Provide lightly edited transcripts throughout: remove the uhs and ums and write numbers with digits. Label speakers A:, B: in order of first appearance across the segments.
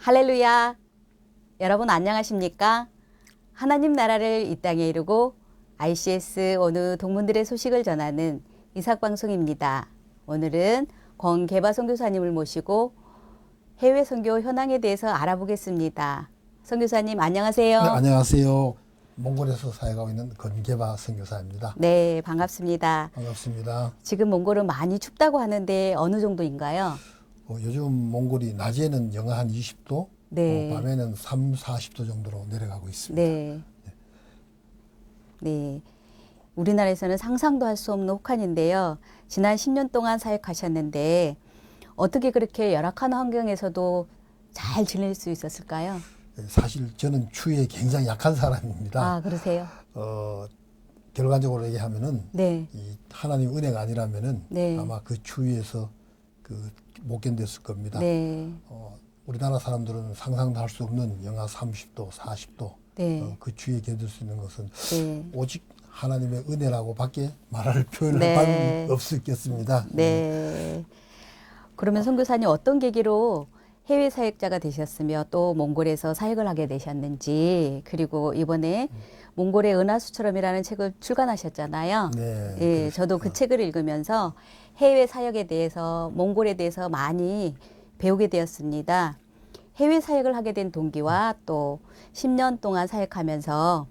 A: 할렐루야! 여러분 안녕하십니까? 하나님 나라를 이 땅에 이루고 ICS 어느 동문들의 소식을 전하는 이삭방송입니다. 오늘은 권계바 선교사님을 모시고 해외 선교 현황에 대해서 알아보겠습니다. 선교사님 안녕하세요.
B: 네, 안녕하세요. 몽골에서 사역하고 있는 권계바 선교사입니다.
A: 네, 반갑습니다.
B: 반갑습니다.
A: 지금 몽골은 많이 춥다고 하는데 어느 정도인가요?
B: 요즘 몽골이 낮에는 영하 한 20도,
A: 네.
B: 밤에는 3, 40도 정도로 내려가고 있습니다.
A: 네. 네. 우리나라에서는 상상도 할 수 없는 혹한인데요. 지난 10년 동안 사역하셨는데 어떻게 그렇게 열악한 환경에서도 잘 지낼 수 있었을까요?
B: 사실 저는 추위에 굉장히 약한 사람입니다.
A: 아, 그러세요?
B: 결과적으로 얘기하면은
A: 네.
B: 이 하나님 은혜가 아니라면은
A: 네.
B: 아마 그 추위에서 못 견뎠을 겁니다.
A: 네.
B: 우리나라 사람들은 상상도 할 수 없는 영하 30도, 40도
A: 네.
B: 그 추위에 견딜 수 있는 것은
A: 네.
B: 오직 하나님의 은혜라고 밖에 말할 표현할
A: 네.
B: 바는 없었겠습니다.
A: 네. 그러면 선교사님 어떤 계기로 해외 사역자가 되셨으며 또 몽골에서 사역을 하게 되셨는지, 그리고 이번에 몽골의 은하수처럼이라는 책을 출간하셨잖아요.
B: 네,
A: 예, 저도 그 책을 읽으면서 해외 사역에 대해서, 몽골에 대해서 많이 배우게 되었습니다. 해외 사역을 하게 된 동기와 또 10년 동안 사역하면서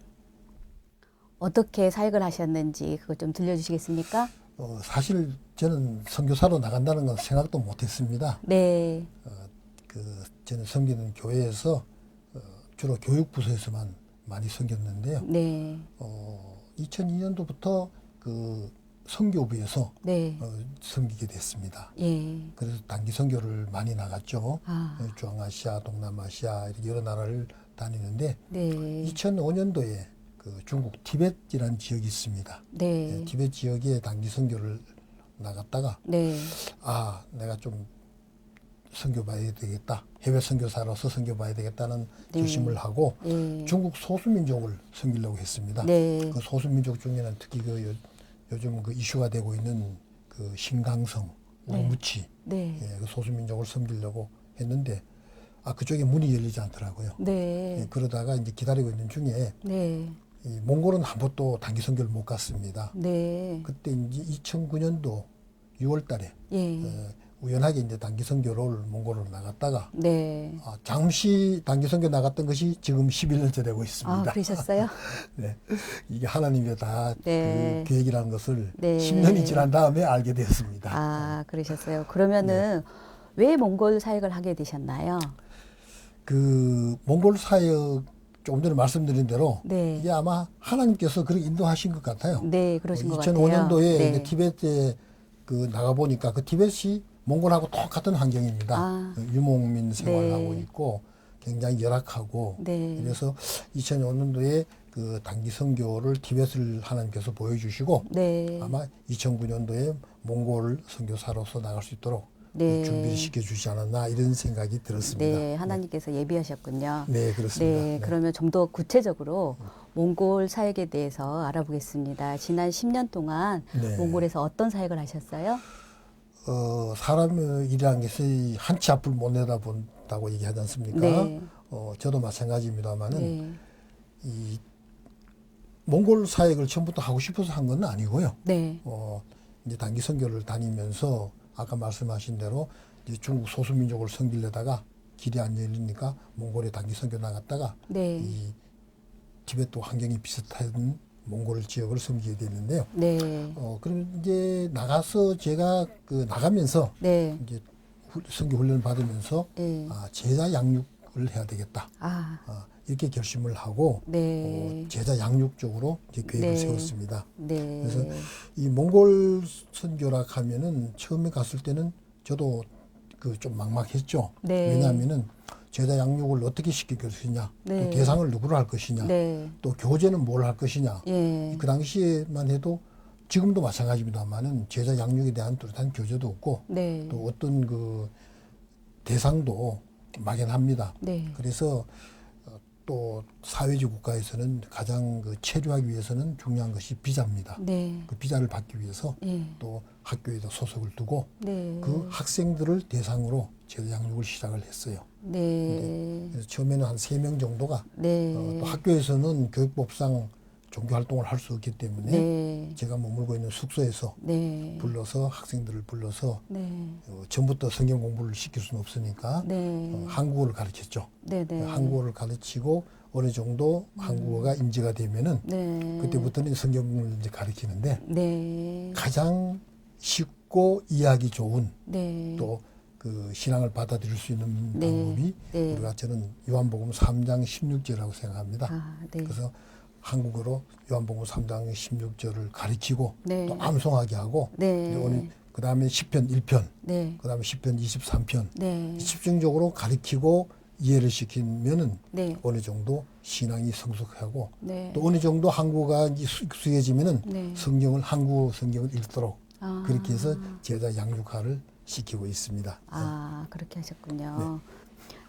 A: 어떻게 사역을 하셨는지 그것 좀 들려주시겠습니까?
B: 사실 저는 선교사로 나간다는 건 생각도 못했습니다.
A: 네.
B: 저는 섬기는 교회에서 주로 교육부서에서만 많이 섬겼는데요.
A: 네.
B: 2002년도부터 그 선교부에서
A: 네.
B: 섬기게 됐습니다.
A: 예.
B: 그래서 단기 선교를 많이 나갔죠.
A: 아.
B: 중앙아시아, 동남아시아 이렇게 여러 나라를 다니는데
A: 네.
B: 2005년도에 그 중국 티벳이라는 지역이 있습니다.
A: 네.
B: 티벳 지역에 단기 선교를 나갔다가
A: 네.
B: 내가 좀 선교봐야 되겠다. 해외 선교사로서 선교봐야 되겠다는
A: 네.
B: 결심을 하고
A: 예.
B: 중국 소수민족을 섬기려고 했습니다.
A: 네.
B: 그 소수민족 중에는 특히 요즘 그 이슈가 되고 있는 그 신강성, 우르무치
A: 네.
B: 그 소수민족을 섬기려고 했는데 그쪽에 문이 열리지 않더라고요.
A: 네.
B: 그러다가 이제 기다리고 있는 중에
A: 네.
B: 이 몽골은 한 번도 단기 선교를 못 갔습니다.
A: 네.
B: 그때 이제 2009년도 6월 달에
A: 예.
B: 우연하게 이제 단기 선교를 몽골으로 나갔다가
A: 네.
B: 잠시 단기 선교 나갔던 것이 지금 11년째 되고 있습니다.
A: 아, 그러셨어요?
B: 네. 이게 하나님의 다
A: 네.
B: 그 계획이라는 것을
A: 네.
B: 10년이 지난 다음에 알게 되었습니다.
A: 아, 그러셨어요. 그러면은 왜 몽골 사역을 하게 되셨나요?
B: 그 몽골 사역 조금 전에 말씀드린 대로
A: 네.
B: 이게 아마 하나님께서 그렇게 인도하신 것 같아요.
A: 네, 그러신 것 같아요.
B: 2005년도에
A: 네.
B: 티벳에 나가 보니까 그 티벳이 몽골하고 똑같은 환경입니다. 유목민 생활하고
A: 네.
B: 있고 굉장히 열악하고
A: 네.
B: 그래서 2005년도에 그 단기 선교를 티벳을 하나님께서 보여주시고
A: 네.
B: 아마 2009년도에 몽골 선교사로서 나갈 수 있도록
A: 네.
B: 준비를 시켜주지 않았나 이런 생각이 들었습니다.
A: 네, 하나님께서 예비하셨군요.
B: 네, 그렇습니다.
A: 네, 그러면 좀 더 구체적으로 몽골 사역에 대해서 알아보겠습니다. 지난 10년 동안
B: 네.
A: 몽골에서 어떤 사역을 하셨어요?
B: 사람의 일이라는 것이 한 치 앞을 못 내다본다고 얘기하지 않습니까?
A: 네.
B: 저도 마찬가지입니다만은
A: 네.
B: 이 몽골 사역을 처음부터 하고 싶어서 한 건 아니고요.
A: 네.
B: 이제 단기 선교를 다니면서 아까 말씀하신 대로 이제 중국 소수민족을 섬기려다가 길이 안 열리니까 몽골에 단기 선교 나갔다가
A: 네.
B: 이 티벳도 환경이 비슷한 몽골 지역을 섬기게 됐는데요.
A: 네.
B: 그럼 이제 나가서 제가 나가면서
A: 네.
B: 이제 선교 훈련을 받으면서
A: 네.
B: 제자 양육을 해야 되겠다.
A: 아,
B: 이렇게 결심을 하고
A: 네.
B: 제자 양육 쪽으로 이제 계획을
A: 네.
B: 세웠습니다.
A: 네.
B: 그래서 이 몽골 선교라 하면은 처음에 갔을 때는 저도 좀 막막했죠.
A: 네.
B: 왜냐하면은 제자 양육을 어떻게 시킬 것이냐,
A: 네.
B: 또 대상을 누구로 할 것이냐,
A: 네.
B: 또 교재는 뭘 할 것이냐.
A: 예.
B: 그 당시에만 해도 지금도 마찬가지입니다만은 제자 양육에 대한 뚜렷한 교재도 없고
A: 네.
B: 또 어떤 그 대상도 막연합니다.
A: 네.
B: 그래서 또 사회주의 국가에서는 가장 그 체류하기 위해서는 중요한 것이 비자입니다.
A: 네.
B: 그 비자를 받기 위해서
A: 예.
B: 또 학교에도 소속을 두고
A: 네.
B: 그 학생들을 대상으로 제도 양육을 시작을 했어요.
A: 네.
B: 그래서 처음에는 한 3명 정도가
A: 네.
B: 또 학교에서는 교육법상 종교 활동을 할 수 없기 때문에
A: 네.
B: 제가 머물고 있는 숙소에서
A: 네.
B: 불러서 학생들을 불러서
A: 네.
B: 전부터 성경 공부를 시킬 수는 없으니까
A: 네.
B: 한국어를 가르쳤죠.
A: 네. 네.
B: 한국어를 가르치고 어느 정도 한국어가 인지가 되면은
A: 네.
B: 그때부터는 성경을 이제 가르치는데
A: 네.
B: 가장 쉽고 이해하기 좋은
A: 네.
B: 또 그 신앙을 받아들일 수 있는
A: 네.
B: 방법이
A: 네.
B: 우리가 저는 요한복음 3장 16절이라고 생각합니다.
A: 아, 네.
B: 그래서 한국어로 요한복음 3장 16절을 가르치고
A: 네.
B: 또 암송하게 하고
A: 네.
B: 이제 오늘 그다음에 시편 1편,
A: 네.
B: 그다음에 시편 23편
A: 네.
B: 집중적으로 가르치고 이해를 시키면은
A: 네.
B: 어느 정도 신앙이 성숙하고
A: 네.
B: 또 어느 정도 한국어가 익숙해지면은
A: 네.
B: 성경을 한국어 성경을 읽도록
A: 아.
B: 그렇게 해서 제자 양육화를 시키고 있습니다.
A: 아, 그렇게 하셨군요.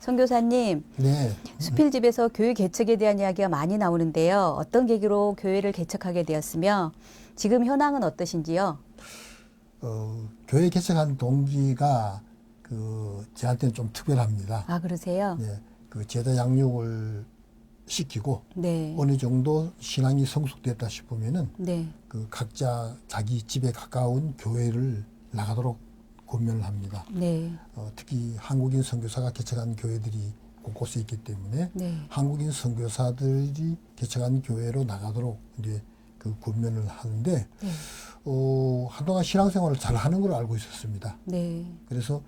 A: 선교사님,
B: 네.
A: 수필집에서 교회 개척에 대한 이야기가 많이 나오는데요. 어떤 계기로 교회를 개척하게 되었으며 지금 현황은 어떠신지요?
B: 교회 개척한 동기가 저한테는 좀 특별합니다.
A: 아, 그러세요?
B: 네. 그 제자 양육을 시키고
A: 네.
B: 어느 정도 신앙이 성숙됐다 싶으면은
A: 네.
B: 그 각자 자기 집에 가까운 교회를 나가도록 권면을 합니다.
A: 네.
B: 특히 한국인 선교사가 개척한 교회들이 곳곳에 있기 때문에
A: 네.
B: 한국인 선교사들이 개척한 교회로 나가도록 이제 그 권면을 하는데
A: 네.
B: 한동안 신앙생활을 잘 하는 걸 알고 있었습니다.
A: 네.
B: 그래서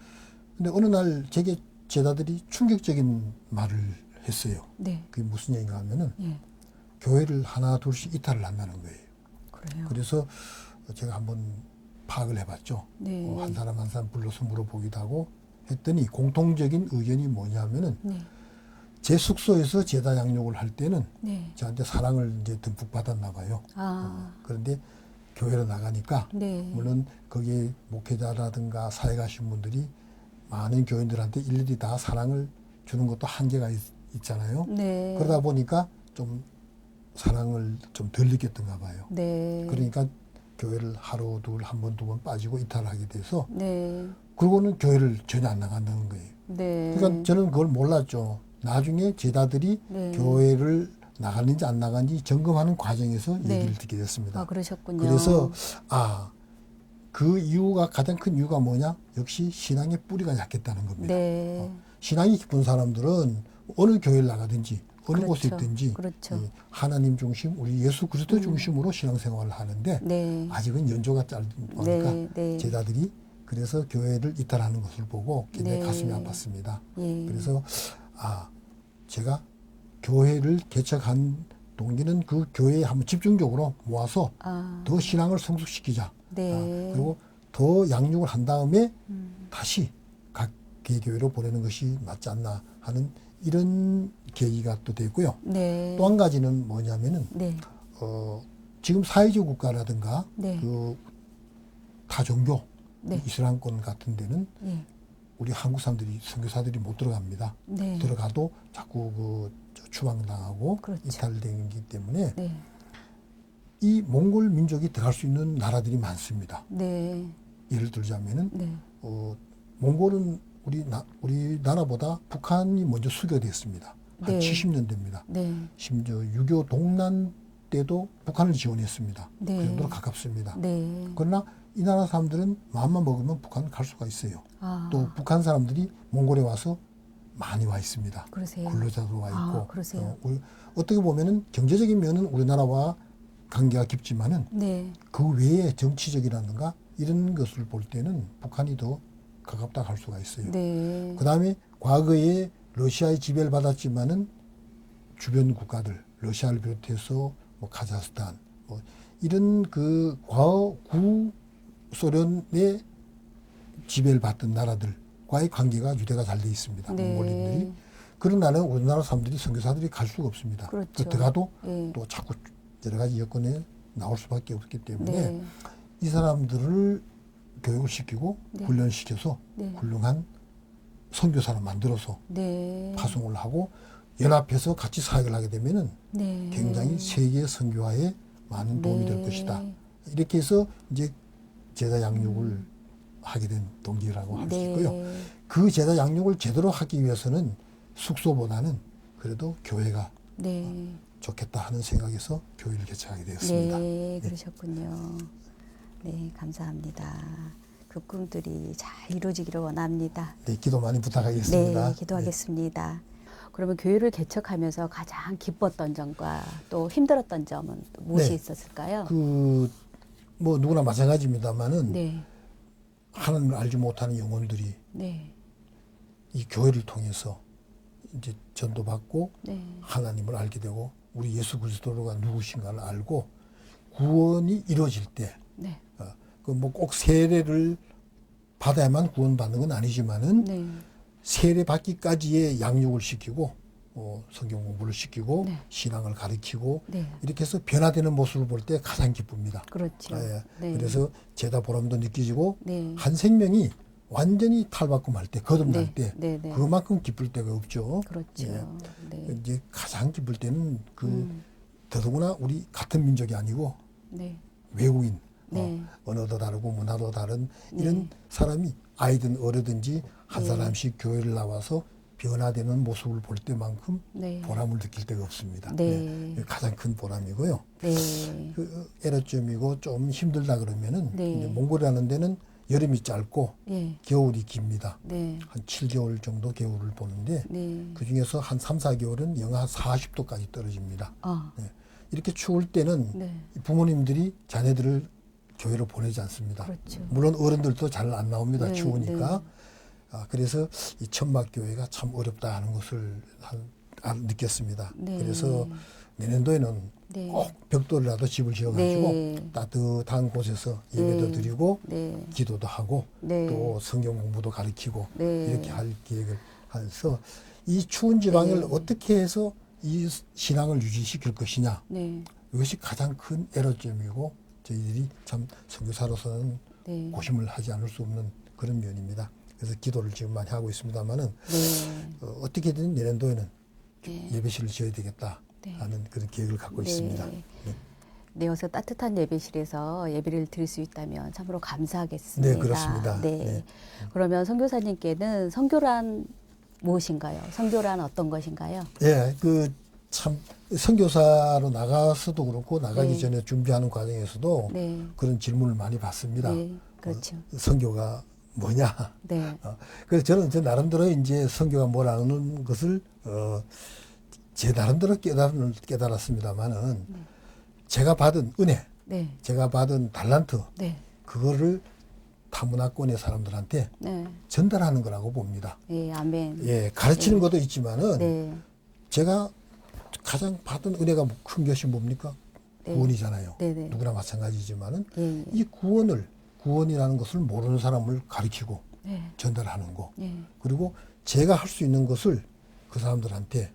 B: 근데 어느 날 제게 제자들이 충격적인 말을 했어요.
A: 네.
B: 그게 무슨 얘기인가 하면은
A: 예.
B: 교회를 하나 둘씩 이탈을 한다는 거예요.
A: 그래요.
B: 그래서 제가 한번 파악을 해봤죠.
A: 네.
B: 한 사람 한 사람 불러서 물어보기도 하고 했더니 공통적인 의견이 뭐냐면은
A: 네.
B: 제 숙소에서 제자 양육을 할 때는
A: 네.
B: 저한테 사랑을 이제 듬뿍 받았나 봐요.
A: 아.
B: 그런데 교회로 나가니까
A: 네.
B: 물론 거기에 목회자라든가 사회 가신 분들이 많은 교인들한테 일일이 다 사랑을 주는 것도 한계가 있잖아요.
A: 네.
B: 그러다 보니까 좀 사랑을 좀 덜 느꼈던가 봐요.
A: 네.
B: 그러니까 교회를 하루 둘 한 번 두 번 빠지고 이탈하게 돼서
A: 네.
B: 그러고는 교회를 전혀 안 나간다는 거예요.
A: 네.
B: 그러니까 저는 그걸 몰랐죠. 나중에 제자들이
A: 네.
B: 교회를 나가는지 안 나가는지 점검하는 과정에서
A: 네.
B: 얘기를 듣게 됐습니다.
A: 아, 그러셨군요.
B: 그래서 그 이유가 가장 큰 이유가 뭐냐? 역시 신앙의 뿌리가 약했다는 겁니다.
A: 네.
B: 신앙이 깊은 사람들은 어느 교회를 나가든지 어느 곳에
A: 그렇죠.
B: 있든지
A: 그렇죠.
B: 이 하나님 중심, 우리 예수 그리스도 중심으로 신앙생활을 하는데
A: 네.
B: 아직은 연조가 짧으니까
A: 네. 네.
B: 제자들이 그래서 교회를 이탈하는 것을 보고 굉장히
A: 네.
B: 가슴이 아팠습니다.
A: 예.
B: 그래서 제가 교회를 개척한 동기는 그 교회에 한번 집중적으로 모아서
A: 아.
B: 더 신앙을 성숙시키자.
A: 네.
B: 그리고 더 양육을 한 다음에 다시 각 개교회로 보내는 것이 맞지 않나 하는 이런 계기가 또 됐고요.
A: 네.
B: 또 한 가지는 뭐냐면은
A: 네.
B: 지금 사회주의 국가라든가
A: 네.
B: 그 다종교
A: 네.
B: 이슬람권 같은 데는
A: 예.
B: 우리 한국 사람들이 선교사들이 못 들어갑니다.
A: 네.
B: 들어가도 자꾸 추방당하고
A: 그렇죠.
B: 이탈되기 때문에
A: 네.
B: 이 몽골 민족이 들어갈 수 있는 나라들이 많습니다.
A: 네.
B: 예를 들자면은
A: 네.
B: 몽골은 우리나라보다 북한이 먼저 수교됐습니다. 한
A: 네.
B: 70년 됩니다.
A: 네.
B: 심지어 6.25 동란 때도 북한을 지원했습니다.
A: 네.
B: 그 정도로 가깝습니다.
A: 네.
B: 그러나 이 나라 사람들은 마음만 먹으면 북한을 갈 수가 있어요.
A: 아.
B: 또 북한 사람들이 몽골에 와서 많이 와 있습니다.
A: 그러세요.
B: 근로자도 와 있고.
A: 그러세요.
B: 어떻게 보면은 경제적인 면은 우리나라와 관계가 깊지만은
A: 네.
B: 그 외에 정치적이라든가 이런 것을 볼 때는 북한이 더 가깝다 할 수가 있어요.
A: 네.
B: 그 다음에 과거에 러시아의 지배를 받았지만은 주변 국가들, 러시아를 비롯해서 뭐 카자흐스탄, 뭐 이런 그 구 소련의 지배를 받던 나라들과의 관계가 유대가 잘 돼 있습니다.
A: 네.
B: 몽골인들이. 그런 나라는 우리나라 사람들이 선교사들이 갈 수가 없습니다.
A: 그렇죠.
B: 들어가도
A: 예.
B: 또 자꾸 여러 가지 여건에 나올 수밖에 없기 때문에
A: 네.
B: 이 사람들을 교육을 시키고
A: 네.
B: 훈련시켜서
A: 네.
B: 훌륭한 선교사를 만들어서
A: 네.
B: 파송을 하고 연합해서 같이 사역을 하게 되면은
A: 네.
B: 굉장히 세계 선교화에 많은 도움이 될
A: 네.
B: 것이다. 이렇게 해서 이제 제자 양육을 하게 된 동기라고 할 수
A: 네.
B: 있고요. 그 제자 양육을 제대로 하기 위해서는 숙소보다는 그래도 교회가
A: 네.
B: 좋겠다 하는 생각에서 교회를 개척하게 되었습니다.
A: 네, 그러셨군요. 네, 감사합니다. 그 꿈들이 잘 이루어지기를 원합니다.
B: 네, 기도 많이 부탁하겠습니다.
A: 네, 기도하겠습니다. 그러면 교회를 개척하면서 가장 기뻤던 점과 또 힘들었던 점은 또 무엇이
B: 네.
A: 있었을까요?
B: 뭐 누구나 마찬가지입니다만은
A: 네,
B: 하나님을 알지 못하는 영혼들이
A: 네,
B: 이 교회를 통해서 이제 전도받고
A: 네,
B: 하나님을 알게 되고 우리 예수 그리스도가 누구신가를 알고 구원이 이루어질 때,
A: 네,
B: 그 뭐 꼭 세례를 받아야만 구원받는 건 아니지만은
A: 네,
B: 세례 받기까지의 양육을 시키고 성경 공부를 시키고
A: 네.
B: 신앙을 가르치고
A: 네,
B: 이렇게 해서 변화되는 모습을 볼 때 가장 기쁩니다.
A: 그렇죠.
B: 예.
A: 네.
B: 그래서 제다 보람도 느껴지고
A: 네,
B: 한 생명이 완전히 탈바꿈할 때, 거듭날
A: 네,
B: 때
A: 네, 네.
B: 그만큼 기쁠 때가 없죠.
A: 그렇죠.
B: 예.
A: 네,
B: 이제 가장 기쁠 때는 더더구나 우리 같은 민족이 아니고
A: 네,
B: 외국인,
A: 네.
B: 언어도 다르고 문화도 다른
A: 네.
B: 이런 사람이 아이든 어르든지 한
A: 네.
B: 사람씩 교회를 나와서 변화되는 모습을 볼 때만큼
A: 네.
B: 보람을 느낄 때가 없습니다.
A: 네.
B: 네. 가장 큰 보람이고요.
A: 네,
B: 그 애로점이고 좀 힘들다 그러면은
A: 네.
B: 이제 몽골이라는 데는 여름이 짧고
A: 예,
B: 겨울이 깁니다.
A: 네,
B: 한 7개월 정도 겨울을 보는데
A: 네.
B: 그 중에서 한 3, 4개월은 영하 40도까지 떨어집니다.
A: 아,
B: 네. 이렇게 추울 때는
A: 네,
B: 부모님들이 자녀들을 교회로 보내지 않습니다.
A: 그렇죠.
B: 물론 어른들도 잘 안 나옵니다.
A: 네,
B: 추우니까. 그래서 이 천막교회가 참 어렵다 하는 것을 느꼈습니다.
A: 네.
B: 그래서 내년도에는
A: 네.
B: 꼭 벽돌이라도 집을 지어가지고
A: 네.
B: 따뜻한 곳에서 예배도
A: 네.
B: 드리고
A: 네,
B: 기도도 하고
A: 네.
B: 또 성경 공부도 가르치고
A: 네.
B: 이렇게 할 계획을 해서 이 추운 지방을
A: 네.
B: 어떻게 해서 이 신앙을 유지시킬 것이냐
A: 네,
B: 이것이 가장 큰 애로점이고 저희들이 참 선교사로서는
A: 네.
B: 고심을 하지 않을 수 없는 그런 면입니다. 그래서 기도를 지금 많이 하고 있습니다만은
A: 네.
B: 어떻게든 내년도에는
A: 네.
B: 예배실을 지어야 되겠다
A: 네.
B: 하는 그런 계획을 갖고
A: 네.
B: 있습니다.
A: 네, 어서 따뜻한 예배실에서 예배를 드릴 수 있다면 참으로 감사하겠습니다.
B: 네, 그렇습니다.
A: 네.
B: 네.
A: 그러면 선교사님께는 선교란 무엇인가요? 선교란 어떤 것인가요?
B: 예, 그 참 선교사로 나가서도 그렇고 나가기
A: 네.
B: 전에 준비하는 과정에서도
A: 네.
B: 그런 질문을 많이 받습니다.
A: 네, 그렇죠.
B: 선교가 뭐냐?
A: 네.
B: 그래서 저는 제 나름대로 이제 선교가 뭐라는 것을 제 나름대로 깨달았습니다만은 제가 받은 은혜,
A: 네.
B: 제가 받은 달란트
A: 네.
B: 그거를 타문화권의 사람들한테
A: 네.
B: 전달하는 거라고 봅니다.
A: 예, 아멘.
B: 예, 가르치는 것도 있지만은
A: 네.
B: 제가 가장 받은 은혜가 큰 것이 뭡니까?
A: 네.
B: 구원이잖아요.
A: 네네.
B: 누구나 마찬가지지만은
A: 예.
B: 이 구원이라는 것을 모르는 사람을 가르치고
A: 네.
B: 전달하는 거.
A: 예.
B: 그리고 제가 할 수 있는 것을 그 사람들한테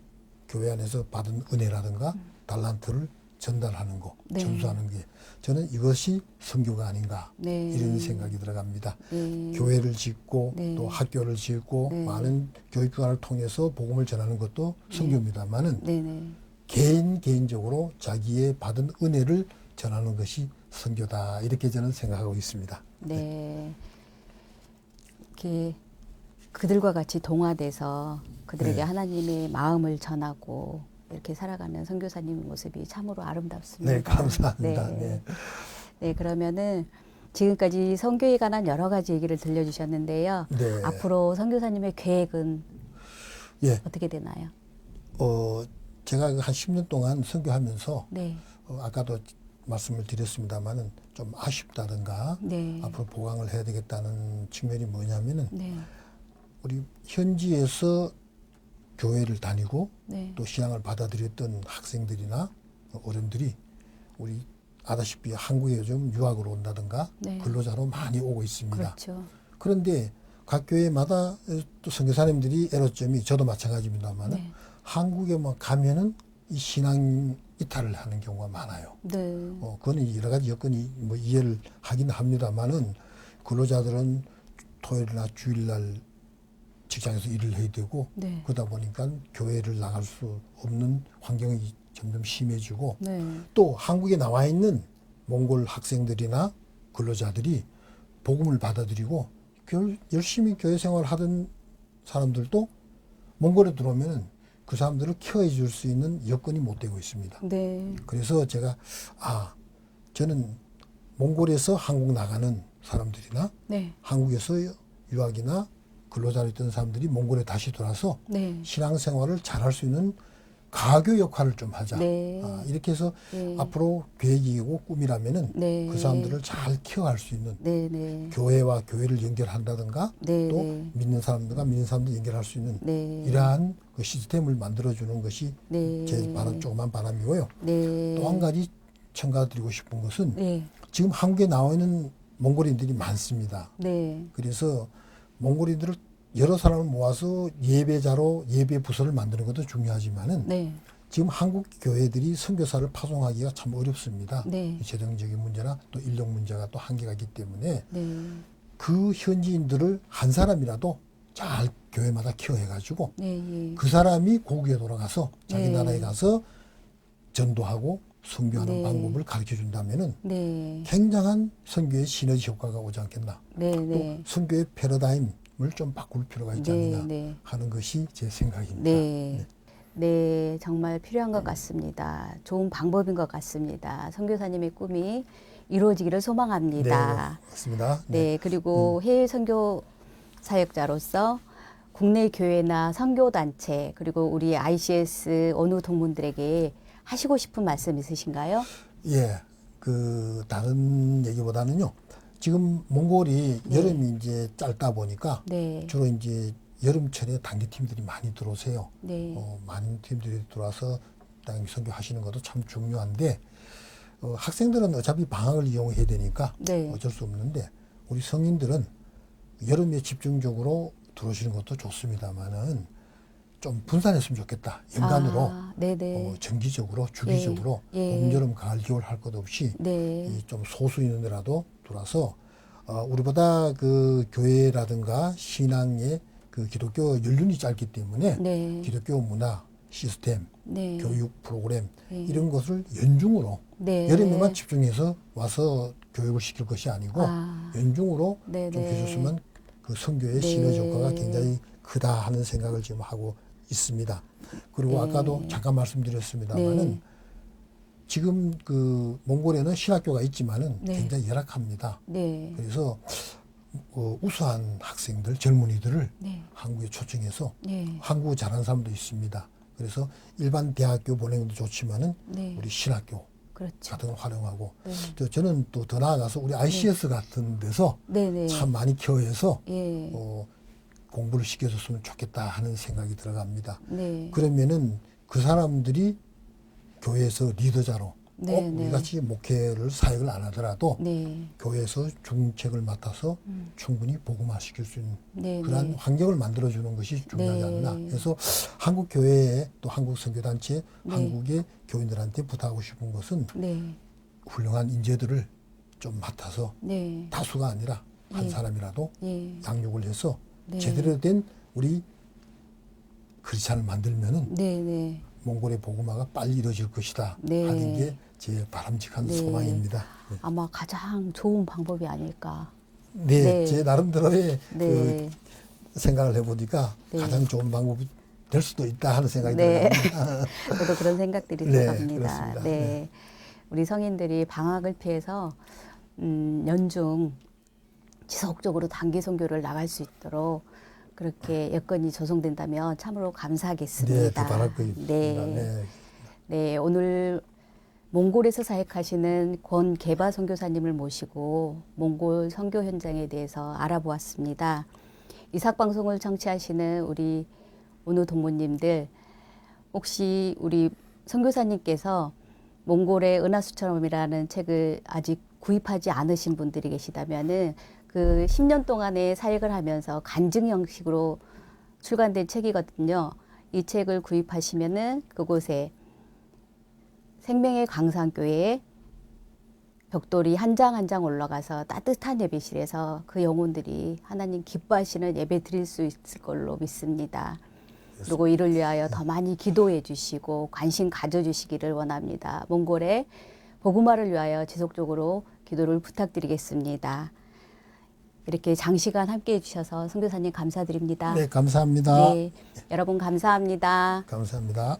B: 교회 안에서 받은 은혜라든가 달란트를 전달하는 거,
A: 네.
B: 전수하는 게 저는 이것이 선교가 아닌가
A: 네.
B: 이런 생각이 들어갑니다.
A: 네.
B: 교회를 짓고
A: 네.
B: 또 학교를 짓고
A: 네.
B: 많은 교육기관을 통해서 복음을 전하는 것도 선교입니다만은
A: 네네.
B: 개인적으로 자기의 받은 은혜를 전하는 것이 선교다 이렇게 저는 생각하고 있습니다.
A: 네. 이렇게 그들과 같이 동화돼서 그들에게
B: 네.
A: 하나님의 마음을 전하고 이렇게 살아가는 선교사님의 모습이 참으로 아름답습니다.
B: 네, 감사합니다.
A: 네.
B: 네.
A: 네, 그러면은 지금까지 선교에 관한 여러 가지 얘기를 들려주셨는데요.
B: 네.
A: 앞으로 선교사님의 계획은
B: 예,
A: 어떻게 되나요?
B: 제가 한 10년 동안 선교하면서
A: 네,
B: 아까도 말씀을 드렸습니다만은 좀 아쉽다든가
A: 네,
B: 앞으로 보강을 해야 되겠다는 측면이 뭐냐면은
A: 네,
B: 우리 현지에서 교회를 다니고
A: 네,
B: 또 신앙을 받아들였던 학생들이나 어른들이 우리 아다시피 한국에 요즘 유학으로 온다든가
A: 네.
B: 근로자로 많이 오고 있습니다.
A: 그렇죠.
B: 그런데 각 교회마다 또 선교사님들이 애로점이 저도 마찬가지입니다만
A: 네,
B: 한국에만 가면은 이 신앙 이탈을 하는 경우가 많아요.
A: 네,
B: 그거는 여러 가지 여건이 뭐 이해를 하긴 합니다만은 근로자들은 토요일이나 주일날 직장에서 일을 해야 되고
A: 네.
B: 그러다 보니까 교회를 나갈 수 없는 환경이 점점 심해지고
A: 네.
B: 또 한국에 나와 있는 몽골 학생들이나 근로자들이 복음을 받아들이고 열심히 교회 생활을 하던 사람들도 몽골에 들어오면 그 사람들을 케어해 줄 수 있는 여건이 못 되고 있습니다.
A: 네.
B: 그래서 제가 저는 몽골에서 한국 나가는 사람들이나
A: 네.
B: 한국에서 유학이나 근로자로 있던 사람들이 몽골에 다시 돌아서
A: 네.
B: 신앙생활을 잘할 수 있는 가교 역할을 좀 하자.
A: 네.
B: 이렇게 해서
A: 네.
B: 앞으로 계획이고 꿈이라면은
A: 네.
B: 그 사람들을 잘 케어할 수 있는
A: 네. 네.
B: 교회와 교회를 연결한다든가
A: 네.
B: 또
A: 네.
B: 믿는 사람들과 믿는 사람들 연결할 수 있는
A: 네.
B: 이러한 그 시스템을 만들어주는 것이
A: 네.
B: 제 조그만 바람이고요.
A: 네.
B: 또 한 가지 첨가드리고 싶은 것은
A: 네.
B: 지금 한국에 나와 있는 몽골인들이 많습니다.
A: 네.
B: 그래서 몽골인들을 여러 사람을 모아서 예배자로 예배 부서를 만드는 것도 중요하지만은
A: 네.
B: 지금 한국 교회들이 선교사를 파송하기가 참 어렵습니다.
A: 네.
B: 재정적인 문제나 또 인력 문제가 또 한계가 있기 때문에
A: 네.
B: 그 현지인들을 한 사람이라도 잘 교회마다 케어해가지고
A: 네.
B: 그 사람이 고국에 돌아가서 자기
A: 네.
B: 나라에 가서 전도하고 선교하는
A: 네.
B: 방법을 가르쳐 준다면은
A: 네.
B: 굉장한 선교의 시너지 효과가 오지 않겠나.
A: 네.
B: 또
A: 네.
B: 선교의 패러다임을 좀 바꿀 필요가 있지
A: 네.
B: 않느냐
A: 네.
B: 하는 것이 제 생각입니다.
A: 네. 네, 정말 필요한 것 같습니다. 좋은 방법인 것 같습니다. 선교사님의 꿈이 이루어지기를 소망합니다.
B: 네, 맞습니다.
A: 네, 그리고 해외 선교 사역자로서 국내 교회나 선교 단체 그리고 우리 ICS 어느 동문들에게 하시고 싶은 말씀 있으신가요?
B: 예, 다른 얘기보다는요. 지금 몽골이
A: 네.
B: 여름이 이제 짧다 보니까
A: 네,
B: 주로 이제 여름철에 단기팀들이 많이 들어오세요.
A: 네,
B: 많은 팀들이 들어와서 땅 선교하시는 것도 참 중요한데 학생들은 어차피 방학을 이용해야 되니까
A: 네.
B: 어쩔 수 없는데 우리 성인들은 여름에 집중적으로 들어오시는 것도 좋습니다만은 좀 분산했으면 좋겠다. 연간으로
A: 네네,
B: 정기적으로 주기적으로
A: 예.
B: 봄, 여름, 가을, 겨울 할 것 없이
A: 네,
B: 좀 소수 인원이라도 들어와서 우리보다 그 교회라든가 신앙의 그 기독교 연륜이 짧기 때문에
A: 네,
B: 기독교 문화 시스템,
A: 네,
B: 교육 프로그램
A: 네.
B: 이런 것을 연중으로
A: 네.
B: 여름에만 집중해서 와서 교육을 시킬 것이 아니고 연중으로
A: 네,
B: 좀
A: 네.
B: 해줬으면 그 선교의
A: 네.
B: 시너지 효과가 굉장히 크다 하는 생각을 지금 하고 있습니다. 그리고
A: 네.
B: 아까도 잠깐 말씀드렸습니다만은
A: 네.
B: 지금 그 몽골에는 신학교가 있지만은
A: 네.
B: 굉장히 열악합니다.
A: 네,
B: 그래서 우수한 학생들, 젊은이들을
A: 네,
B: 한국에 초청해서
A: 네,
B: 한국어 잘하는 사람도 있습니다. 그래서 일반 대학교 보내는 것도 좋지만은
A: 네.
B: 우리 신학교
A: 그렇죠.
B: 같은 걸 활용하고
A: 네.
B: 저는 또 더 나아가서 우리 ICS 같은 데서
A: 네, 네.
B: 참 많이 케어해서
A: 예.
B: 공부를 시켜줬으면 좋겠다 하는 생각이 들어갑니다.
A: 네.
B: 그러면은 그 사람들이 교회에서 리더자로
A: 네,
B: 꼭
A: 네.
B: 우리같이 목회를 사역을 안 하더라도
A: 네.
B: 교회에서 중책을 맡아서 충분히 복음화시킬 수 있는
A: 네,
B: 그러한
A: 네.
B: 환경을 만들어주는 것이 중요하지
A: 네.
B: 않나. 그래서 한국 교회에 또 한국 선교단체,
A: 네.
B: 한국의 교인들한테 부탁하고 싶은 것은
A: 네.
B: 훌륭한 인재들을 좀 맡아서
A: 네.
B: 다수가 아니라 한
A: 예.
B: 사람이라도
A: 예.
B: 양육을 해서
A: 네.
B: 제대로 된 우리 크리스찬을 만들면은
A: 네, 네.
B: 몽골의 복음화가 빨리 이루어질 것이다
A: 네.
B: 하는 게 제 바람직한
A: 네.
B: 소망입니다.
A: 아마 가장 좋은 방법이 아닐까.
B: 네,
A: 네.
B: 제 나름대로의
A: 네.
B: 그 생각을 해보니까
A: 네.
B: 가장 좋은 방법이 될 수도 있다 하는 생각이
A: 네.
B: 듭니다.
A: 저도 그런 생각들이
B: 네,
A: 들어갑니다.
B: 그렇습니다.
A: 네.
B: 네.
A: 우리 성인들이 방학을 피해서 연중 지속적으로 단기 선교를 나갈 수 있도록 그렇게 여건이 조성된다면 참으로 감사하겠습니다.
B: 네, 그 바랄 거입니다.
A: 네.
B: 네.
A: 네, 오늘 몽골에서 사역하시는 권계바 선교사님을 모시고 몽골 선교 현장에 대해서 알아보았습니다. 이삭 방송을 청취하시는 우리 오누 동무님들, 혹시 우리 선교사님께서 몽골의 은하수처럼이라는 책을 아직 구입하지 않으신 분들이 계시다면은 그 10년 동안의 사역을 하면서 간증 형식으로 출간된 책이거든요. 이 책을 구입하시면은 그곳에 생명의 강산교회에 벽돌이 한 장 한 장 올라가서 따뜻한 예배실에서 그 영혼들이 하나님 기뻐하시는 예배 드릴 수 있을 걸로 믿습니다. 그리고 이를 위하여 더 많이 기도해 주시고 관심 가져주시기를 원합니다. 몽골의 복음화를 위하여 지속적으로 기도를 부탁드리겠습니다. 이렇게 장시간 함께해 주셔서 선교사님 감사드립니다.
B: 네, 감사합니다.
A: 네, 여러분 감사합니다.
B: 감사합니다.